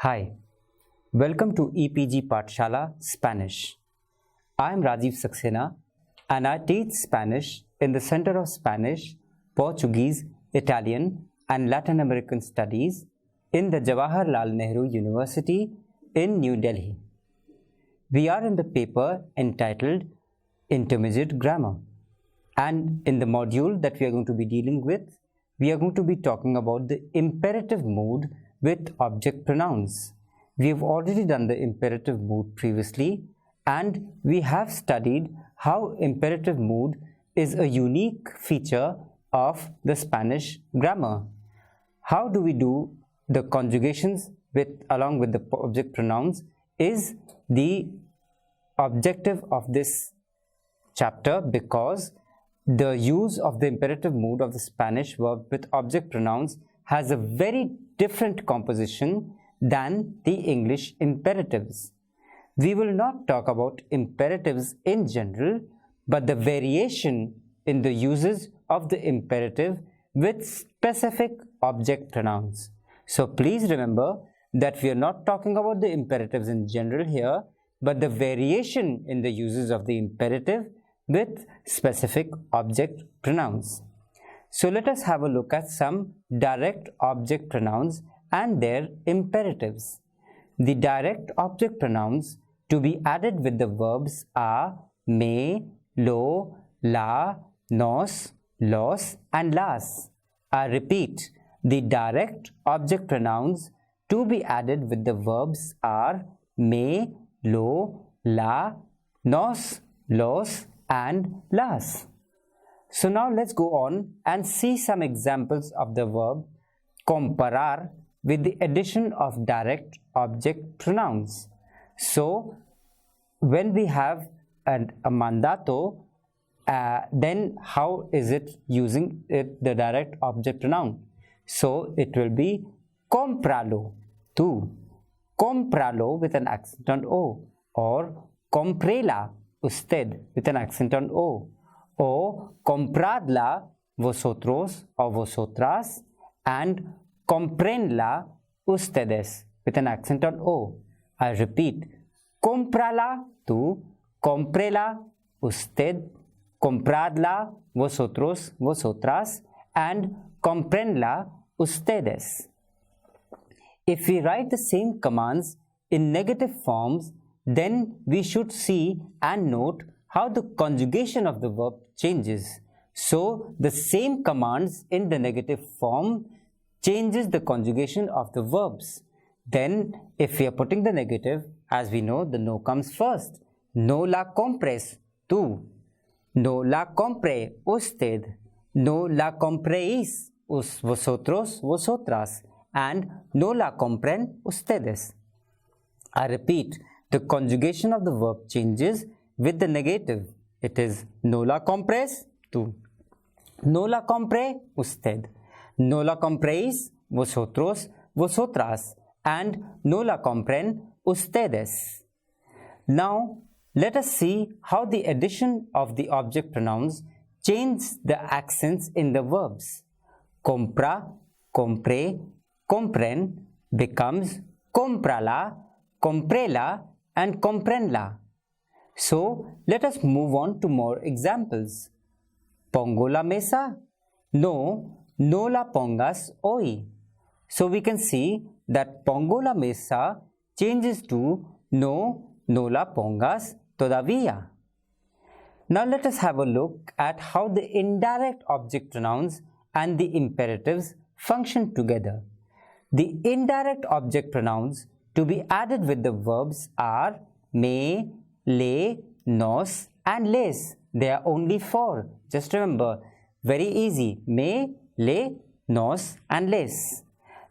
Hi, welcome to EPG Pathshala Spanish. I am Rajiv Saxena and I teach Spanish in the Center of Spanish, Portuguese, Italian and Latin American Studies in the Jawaharlal Nehru University in New Delhi. We are in the paper entitled Intermediate Grammar, and in the module that we are going to be dealing with, we are going to be talking about the imperative mood with object pronouns. We have already done the imperative mood previously, and we have studied how imperative mood is a unique feature of the Spanish grammar. How do we do the conjugations along with the object pronouns is the objective of this chapter, because the use of the imperative mood of the Spanish verb with object pronouns has a very different composition than the English imperatives. We will not talk about imperatives in general, but the variation in the uses of the imperative with specific object pronouns. So please remember that we are not talking about the imperatives in general here, but the variation in the uses of the imperative with specific object pronouns. So let us have a look at some direct object pronouns and their imperatives. The direct object pronouns to be added with the verbs are me, lo, la, nos, los and las. I repeat, the direct object pronouns to be added with the verbs are me, lo, la, nos, los and las. So now let's go on and see some examples of the verb comparar with the addition of direct object pronouns. So when we have a mandato, then how is it using the direct object pronoun? So it will be cómpralo, tú, cómpralo with an accent on O, or cómprela, usted with an accent on O, or compradla, vosotros or vosotras, and comprenla, ustedes with an accent on O. I repeat, cómprala, tú, cómprela, usted, compradla, vosotros, vosotras, and comprenla, ustedes. If we write the same commands in negative forms, then we should see and note how the conjugation of the verb changes. So the same commands in the negative form changes the conjugation of the verbs. Then if we are putting the negative, as we know, the no comes first. No la compres, tú. No la compre, usted. No la compréis, vosotros, vosotras. And no la compren, ustedes. I repeat, the conjugation of the verb changes with the negative. It is no la compres, tú. No la compre, usted. No la compréis, vosotros, vosotras. And no la compren, ustedes. Now, let us see how the addition of the object pronouns changes the accents in the verbs. Compra, compre, compren becomes cómprala, cómprela, and comprenla. So, let us move on to more examples. Pongo la mesa? No, no la pongas hoy. So, we can see that pongo la mesa changes to no, no la pongas todavía. Now, let us have a look at how the indirect object pronouns and the imperatives function together. The indirect object pronouns to be added with the verbs are me, le, nos and les. They are only four. Just remember, very easy. Me, le, nos and les.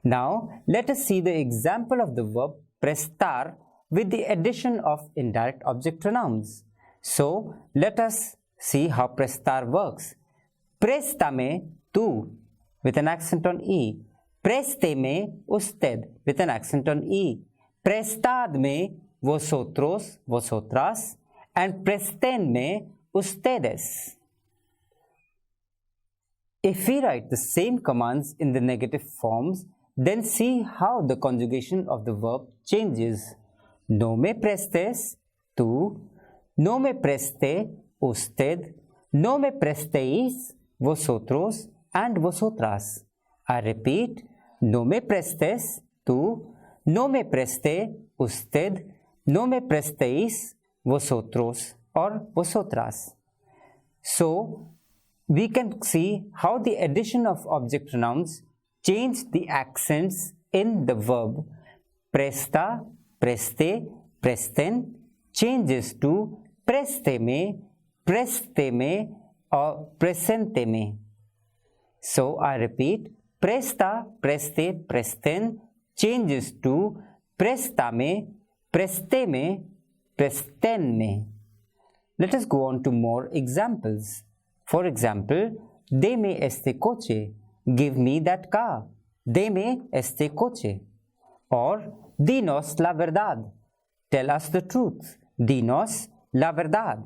Now, let us see the example of the verb prestar with the addition of indirect object pronouns. So, let us see how prestar works. Préstame, tú, with an accent on E. Présteme, usted, with an accent on E. Prestadme, vosotros, vosotras, and prestenme, ustedes. If we write the same commands in the negative forms, then see how the conjugation of the verb changes. No me prestes, tú. No me preste, usted. No me prestéis, vosotros and vosotras. I repeat, no me prestes, tú. No me preste, usted. No me prestéis, vosotros or vosotras. So, we can see how the addition of object pronouns change the accents in the verb. Presta, preste, presten changes to presteme, presteme or presenteme. So, I repeat, presta, preste, presten changes to prestame, presteme, prestenme. Let us go on to more examples. For example, deme este coche, give me that car. Deme este coche. Or, dinos la verdad, tell us the truth. Dinos la verdad.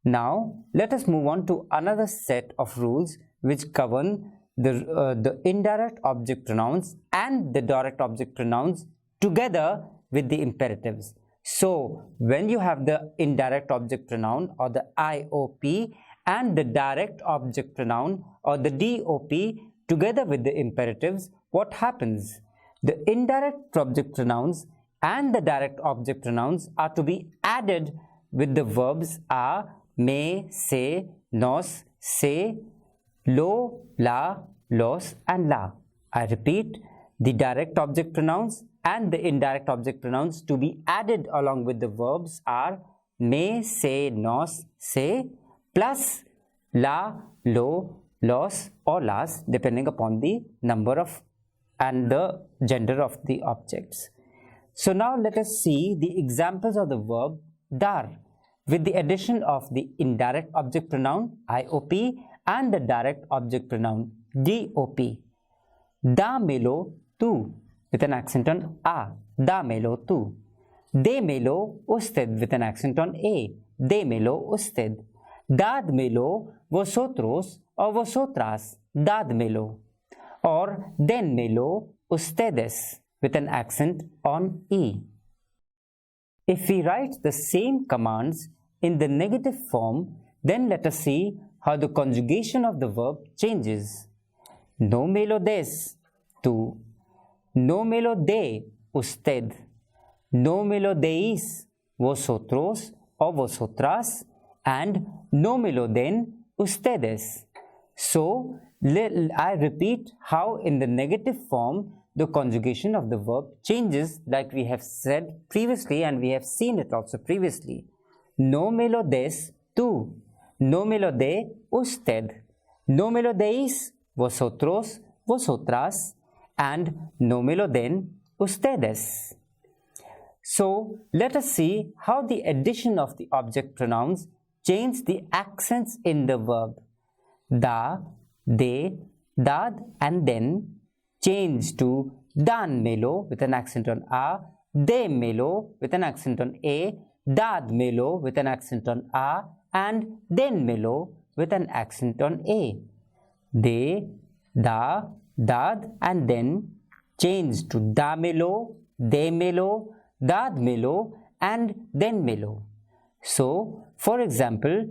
Now, let us move on to another set of rules which govern the indirect object pronouns and the direct object pronouns together with the imperatives. So, when you have the indirect object pronoun or the IOP and the direct object pronoun or the DOP together with the imperatives, what happens? The indirect object pronouns and the direct object pronouns are to be added with the verbs are, me, se, nos, se, lo, la, los and la. I repeat, the direct object pronouns and the indirect object pronouns to be added along with the verbs are me, se, nos, se plus la, lo, los or las depending upon the number of and the gender of the objects. So now let us see the examples of the verb dar with the addition of the indirect object pronoun IOP and the direct object pronoun DOP. Dámelo tú with an accent on A. Dámelo tú. Démelo usted with an accent on A. Démelo usted. Dádmelo vosotros o vosotras. Dádmelo. Or denmelo ustedes with an accent on E. If we write the same commands in the negative form, then let us see how the conjugation of the verb changes. No me lo des, tú. No me lo dé, usted. No me lo deis, vosotros o vosotras. And no me lo den, ustedes. So, I repeat how in the negative form the conjugation of the verb changes like we have said previously and we have seen it also previously. No me lo des, tú. No me lo dé, usted. No me lo deis, vosotros, vosotras. And no me lo den, ustedes. So, let us see how the addition of the object pronouns change the accents in the verb. Da, de, dad and then change to danmelo with an accent on A, demelo with an accent on A, dadmelo with an accent on A and denmelo with an accent on A. De, da, dad and then change to damelo, demelo, dadmelo and denmelo. So, for example,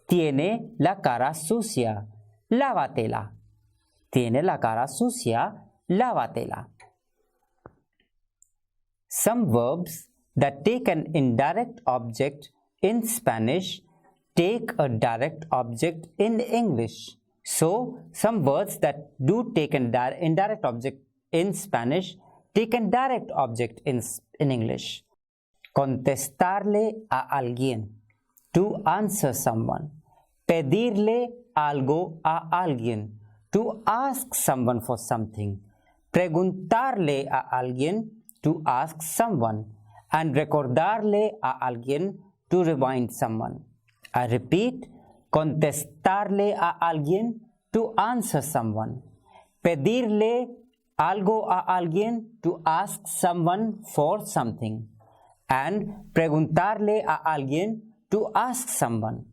tiene la cara sucia, lávatela. Tiene la cara sucia, lávatela. Some verbs that take an indirect object in Spanish take a direct object in English. So, some words that do take an indirect object in Spanish take a direct object in English. Contestarle a alguien, to answer someone. Pedirle algo a alguien, to ask someone for something. Preguntarle a alguien, to ask someone. And recordarle a alguien, to remind someone. I repeat, contestarle a alguien, to answer someone. Pedirle algo a alguien, to ask someone for something. And preguntarle a alguien, to ask someone.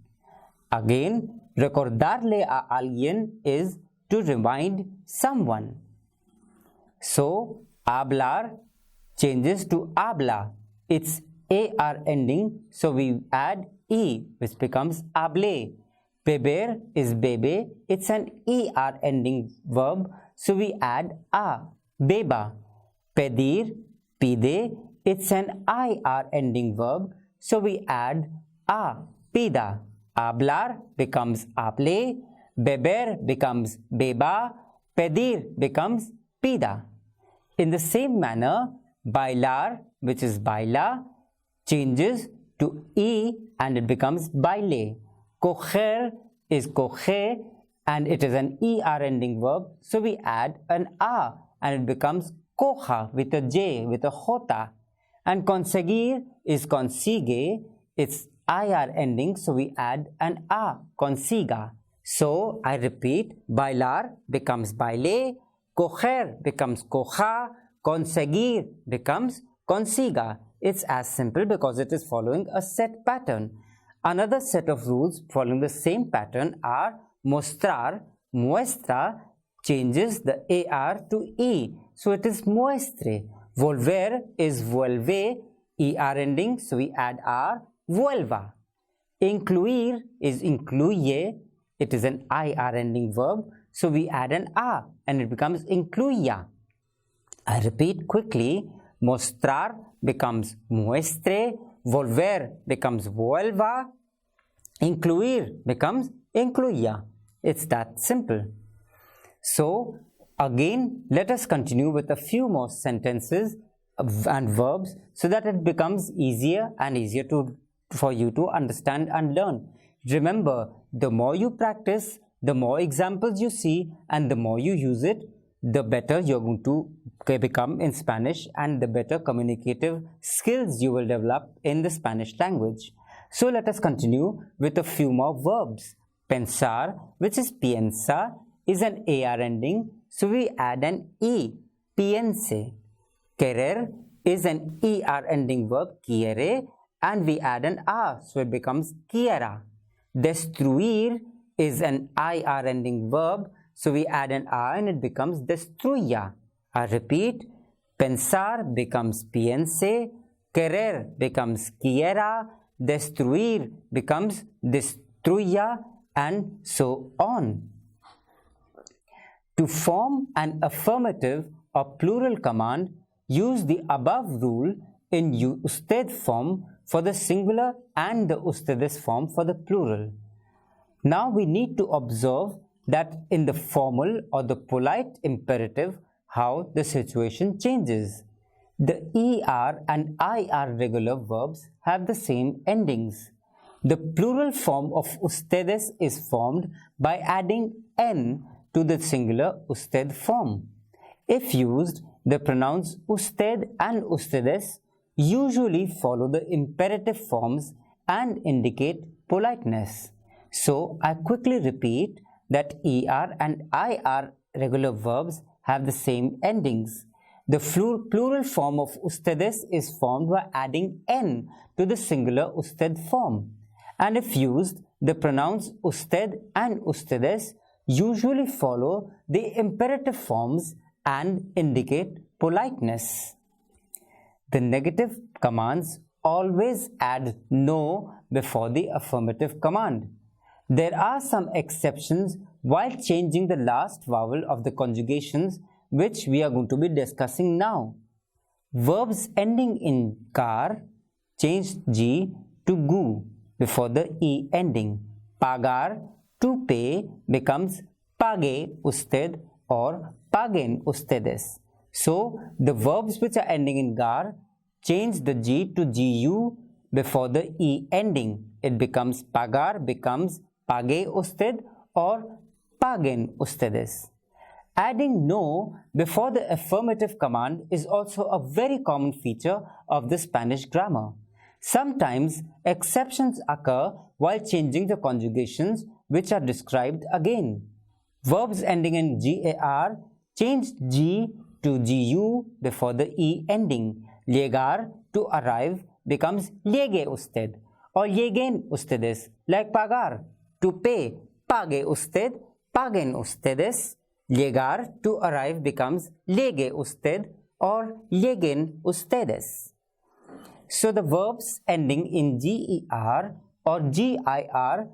Again, recordarle a alguien is to remind someone. So, hablar changes to habla. It's AR ending, so we add E, which becomes hable. Beber is bebe, it's an ER ending verb, so we add A, beba. Pedir, pide, it's an IR ending verb, so we add A, pida. Hablar becomes hable, beber becomes beba, pedir becomes pida. In the same manner, bailar, which is baila, changes to E and it becomes baile. Coger is coge and it is an ER ending verb, so we add an A and it becomes coja with a J, with a jota. And conseguir is consigue, it's IR ending, so we add an A, consiga. So I repeat, bailar becomes baile, coger becomes coja, conseguir becomes consiga. It's as simple because it is following a set pattern. Another set of rules following the same pattern are mostrar, muestra changes the AR to E, so it is muestre. Volver is vuelve, ER ending, so we add R, vuelva. Incluir is incluye, it is an IR ending verb, so we add an A and it becomes incluya. I repeat quickly, mostrar becomes muestre, volver becomes vuelva, incluir becomes incluya. It's that simple. So again, let us continue with a few more sentences and verbs so that it becomes easier and easier for you to understand and learn. Remember, the more you practice, the more examples you see and the more you use it, the better you're going to become in Spanish and the better communicative skills you will develop in the Spanish language. So let us continue with a few more verbs. Pensar, which is piensa, is an AR ending, so we add an E, piense. Querer is an ER ending verb, quiere, and we add an A, so it becomes quiera. Destruir is an IR ending verb, so we add an A and it becomes destruya. I repeat, pensar becomes piense, querer becomes quiera, destruir becomes destruya, and so on. To form an affirmative or plural command, use the above rule in usted form for the singular and the ustedes form for the plural. Now we need to observe that in the formal or the polite imperative, how the situation changes. The ER and IR regular verbs have the same endings. The plural form of ustedes is formed by adding N to the singular usted form. If used, the pronouns usted and ustedes usually follow the imperative forms and indicate politeness. So I quickly repeat that ER and IR regular verbs have the same endings. The plural form of ustedes is formed by adding N to the singular usted form. And if used, the pronouns usted and ustedes usually follow the imperative forms and indicate politeness. The negative commands always add no before the affirmative command. There are some exceptions while changing the last vowel of the conjugations, which we are going to be discussing now. Verbs ending in gar change G to gu before the E ending. Pagar, to pay, becomes pague usted or paguen ustedes. So the verbs which are ending in gar change the G to GU before the E ending. It becomes pagar, becomes pague usted or paguen ustedes. Adding no before the affirmative command is also a very common feature of the Spanish grammar. Sometimes exceptions occur while changing the conjugations which are described again. Verbs ending in gar change G to gu before the E ending. Llegar, to arrive, becomes llegue usted or lleguen ustedes, like pagar. To pay, pague usted, paguen ustedes. Llegar, to arrive, becomes llegue usted or lleguen ustedes. So the verbs ending in GER or GIR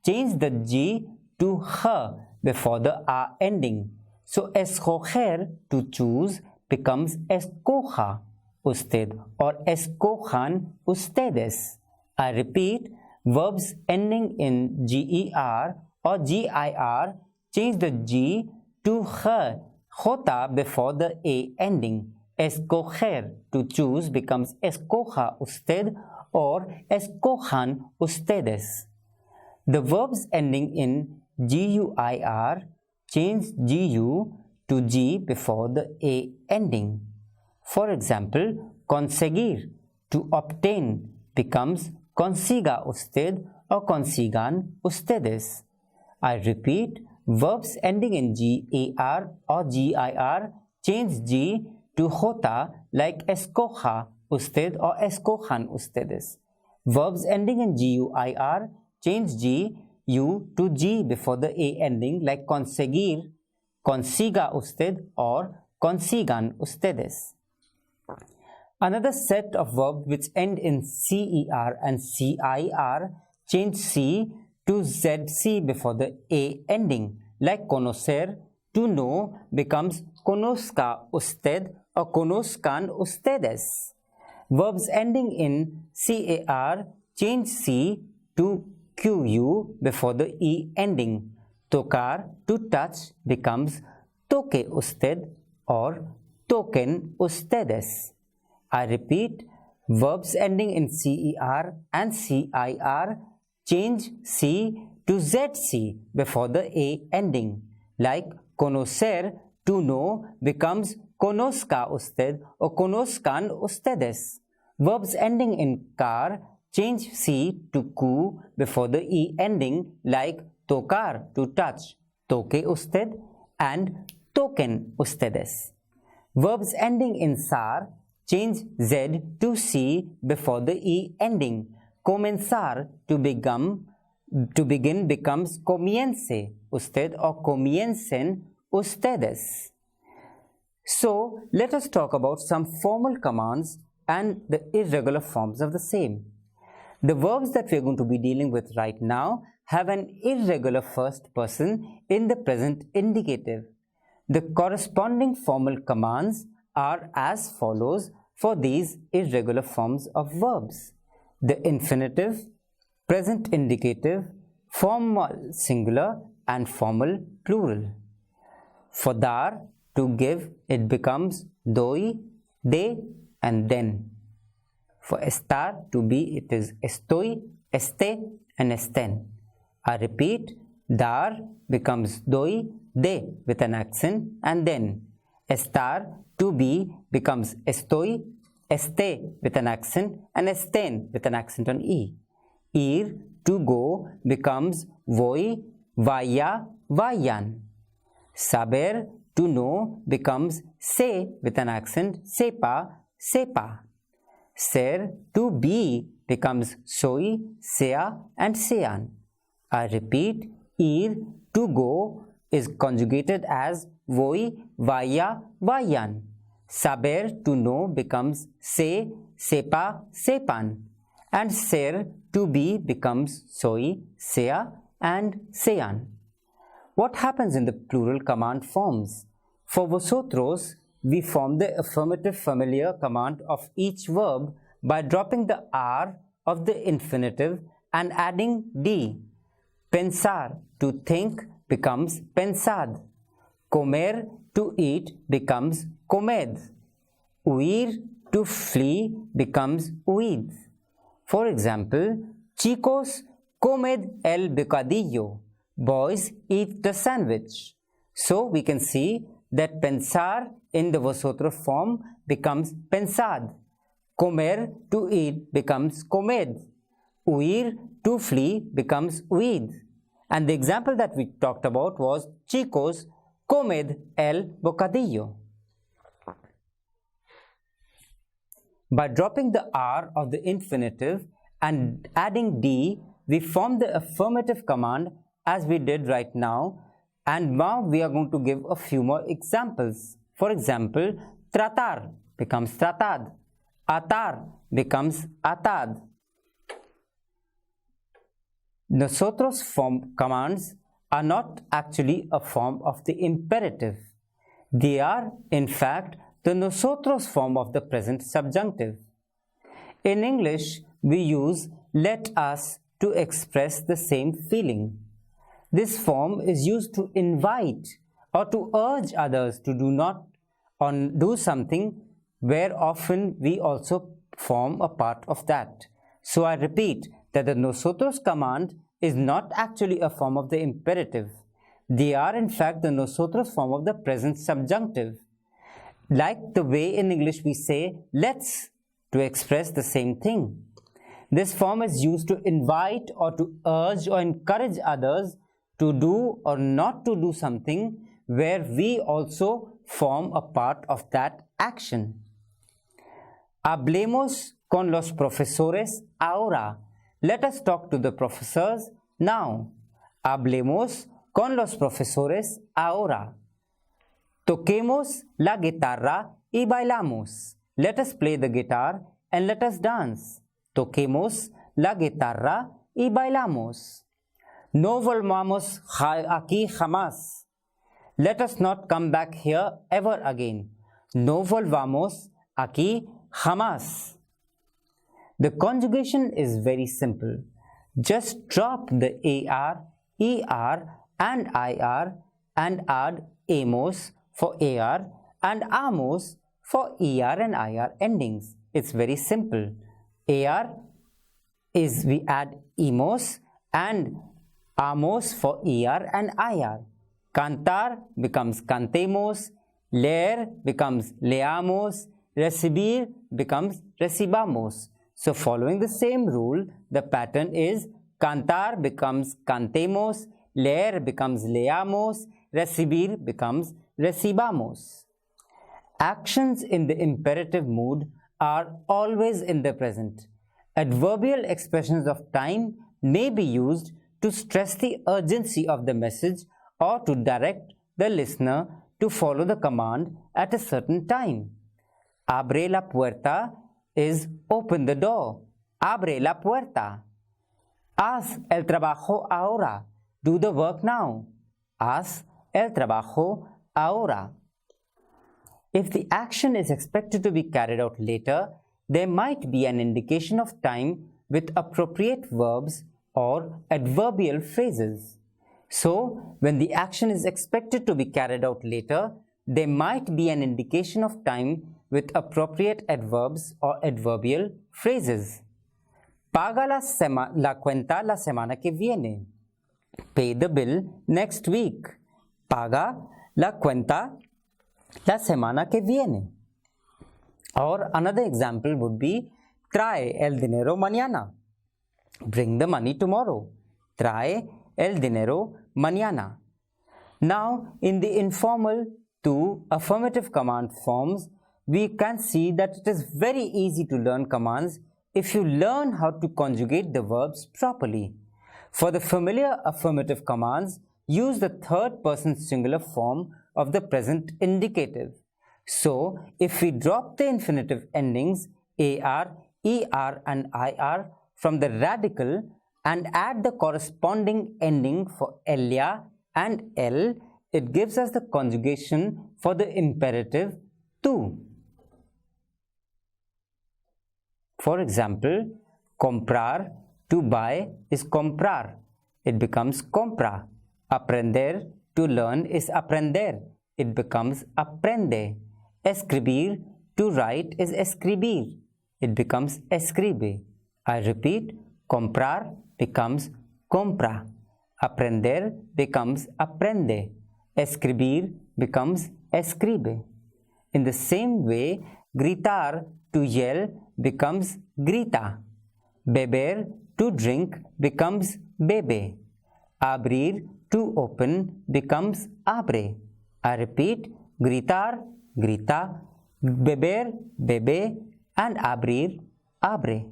change the G to H before the A ending. So escoger, to choose, becomes escoja usted or escojan ustedes. I repeat, verbs ending in GER or GIR change the G to H, jota before the A ending. Escoger, to choose, becomes escoja usted or escojan ustedes. The verbs ending in GUIR change GU to G before the A ending. For example, conseguir, to obtain, becomes consiga usted or consigan ustedes. I repeat, verbs ending in GAR or GIR change G to jota like escoja usted or escojan ustedes. Verbs ending in GUIR change G U to G before the A ending like conseguir, consiga usted or consigan ustedes. Another set of verbs which end in CER and CIR change C to ZC before the A ending, like conocer, to know, becomes conozca usted or conozcan ustedes. Verbs ending in CAR change C to QU before the E ending. Tocar, to touch, becomes toque usted or toquen ustedes. I repeat, verbs ending in CER and CIR change C to ZC before the A ending, like conocer, to know, becomes conozca usted or conozcan ustedes. Verbs ending in car change C to Q before the E ending, like tocar, to touch, toque usted and toquen ustedes. Verbs ending in SAR change Z to C before the E ending. Comenzar, to begin, becomes comience usted or comiencen ustedes. So, let us talk about some formal commands and the irregular forms of the same. The verbs that we are going to be dealing with right now have an irregular first person in the present indicative. The corresponding formal commands are as follows for these irregular forms of verbs: the infinitive, present indicative, formal singular and formal plural. For dar, to give, it becomes doy, de and den. For estar, to be, it is estoy, este and esten. I repeat, dar becomes doy, de with an accent and then. Estar, to be, becomes estoy, este with an accent and esten with an accent on e. Ir, to go, becomes voy, vaya, vayan. Saber, to know, becomes se with an accent, sepa, sepa. Ser, to be, becomes soy, sea and sean. I repeat, ir, to go, is conjugated as voy, vaya, vayan. Saber, to know, becomes se, sepa, sepan. And ser, to be, becomes soy, sea and sean. What happens in the plural command forms? For vosotros, we form the affirmative familiar command of each verb by dropping the R of the infinitive and adding D. Pensar, to think, becomes pensad. Comer, to eat, becomes comed. Huir, to flee, becomes huid. For example, chicos, comed el bocadillo. Boys, eat the sandwich. So we can see that pensar in the vosotros form becomes pensad. Comer, to eat, becomes comed. Huir, to flee, becomes huid. And the example that we talked about was chicos, comed el bocadillo. By dropping the R of the infinitive and adding D, we form the affirmative command as we did right now And now we are going to give a few more examples. For example, tratar becomes tratad, atar becomes atad. Nosotros form commands are not actually a form of the imperative. They are, in fact, the nosotros form of the present subjunctive. In English, we use let us to express the same feeling. This form is used to invite or to urge others to do something, where often we also form a part of that. So I repeat that the nosotros command is not actually a form of the imperative. They are in fact the nosotros form of the present subjunctive. Like the way in English we say let's to express the same thing. This form is used to invite or to urge or encourage others to do or not to do something, where we also form a part of that action. Hablemos con los profesores ahora. Let us talk to the professors now. Hablemos con los profesores ahora. Toquemos la guitarra y bailamos. Let us play the guitar and let us dance. Toquemos la guitarra y bailamos. No volvamos aquí jamás. Let us not come back here ever again. No volvamos aquí jamás. The conjugation is very simple. Just drop the AR, ER and IR and add amos for AR and amos for ER and IR endings. It's very simple. AR is we add emos and amos for ER and IR. Cantar becomes cantemos, leer becomes leamos, recibir becomes recibamos. So following the same rule, the pattern is cantar becomes cantemos, leer becomes leamos, recibir becomes recibamos. Actions in the imperative mood are always in the present. Adverbial expressions of time may be used to stress the urgency of the message or to direct the listener to follow the command at a certain time. Abre la puerta is open the door. Abre la puerta. Haz el trabajo ahora. Do the work now. Haz el trabajo ahora. If the action is expected to be carried out later, there might be an indication of time with appropriate verbs or adverbial phrases. So, when the action is expected to be carried out later, there might be an indication of time with appropriate adverbs or adverbial phrases. Paga la cuenta la semana que viene. Pay the bill next week. Paga la cuenta la semana que viene. Or another example would be trae el dinero mañana. Bring the money tomorrow. Trae el dinero mañana. Now, in the informal to affirmative command forms, we can see that it is very easy to learn commands if you learn how to conjugate the verbs properly. For the familiar affirmative commands, use the third person singular form of the present indicative. So, if we drop the infinitive endings AR, ER and IR from the radical and add the corresponding ending for elia and L, it gives us the conjugation for the imperative to. For example, comprar, to buy, is comprar. It becomes compra. Aprender, to learn, is aprender. It becomes aprende. Escribir, to write, is escribir. It becomes escribe. I repeat, comprar becomes compra. Aprender becomes aprende. Escribir becomes escribe. In the same way, gritar, to yell, becomes grita. Beber, to drink, becomes bebe. Abrir, to open, becomes abre. I repeat, gritar, grita, beber, bebe, and abrir, abre.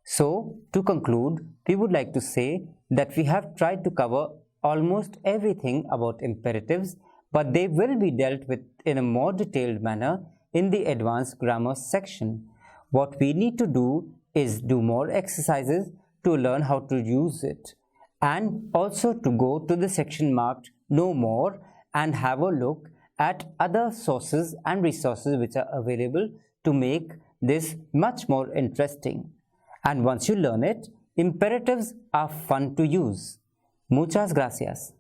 So, to conclude, we would like to say that we have tried to cover almost everything about imperatives, but they will be dealt with in a more detailed manner in the advanced grammar section. What we need to do is do more exercises to learn how to use it, and also to go to the section marked Know More and have a look at other sources and resources which are available to make this much more interesting. And once you learn it, imperatives are fun to use. Muchas gracias.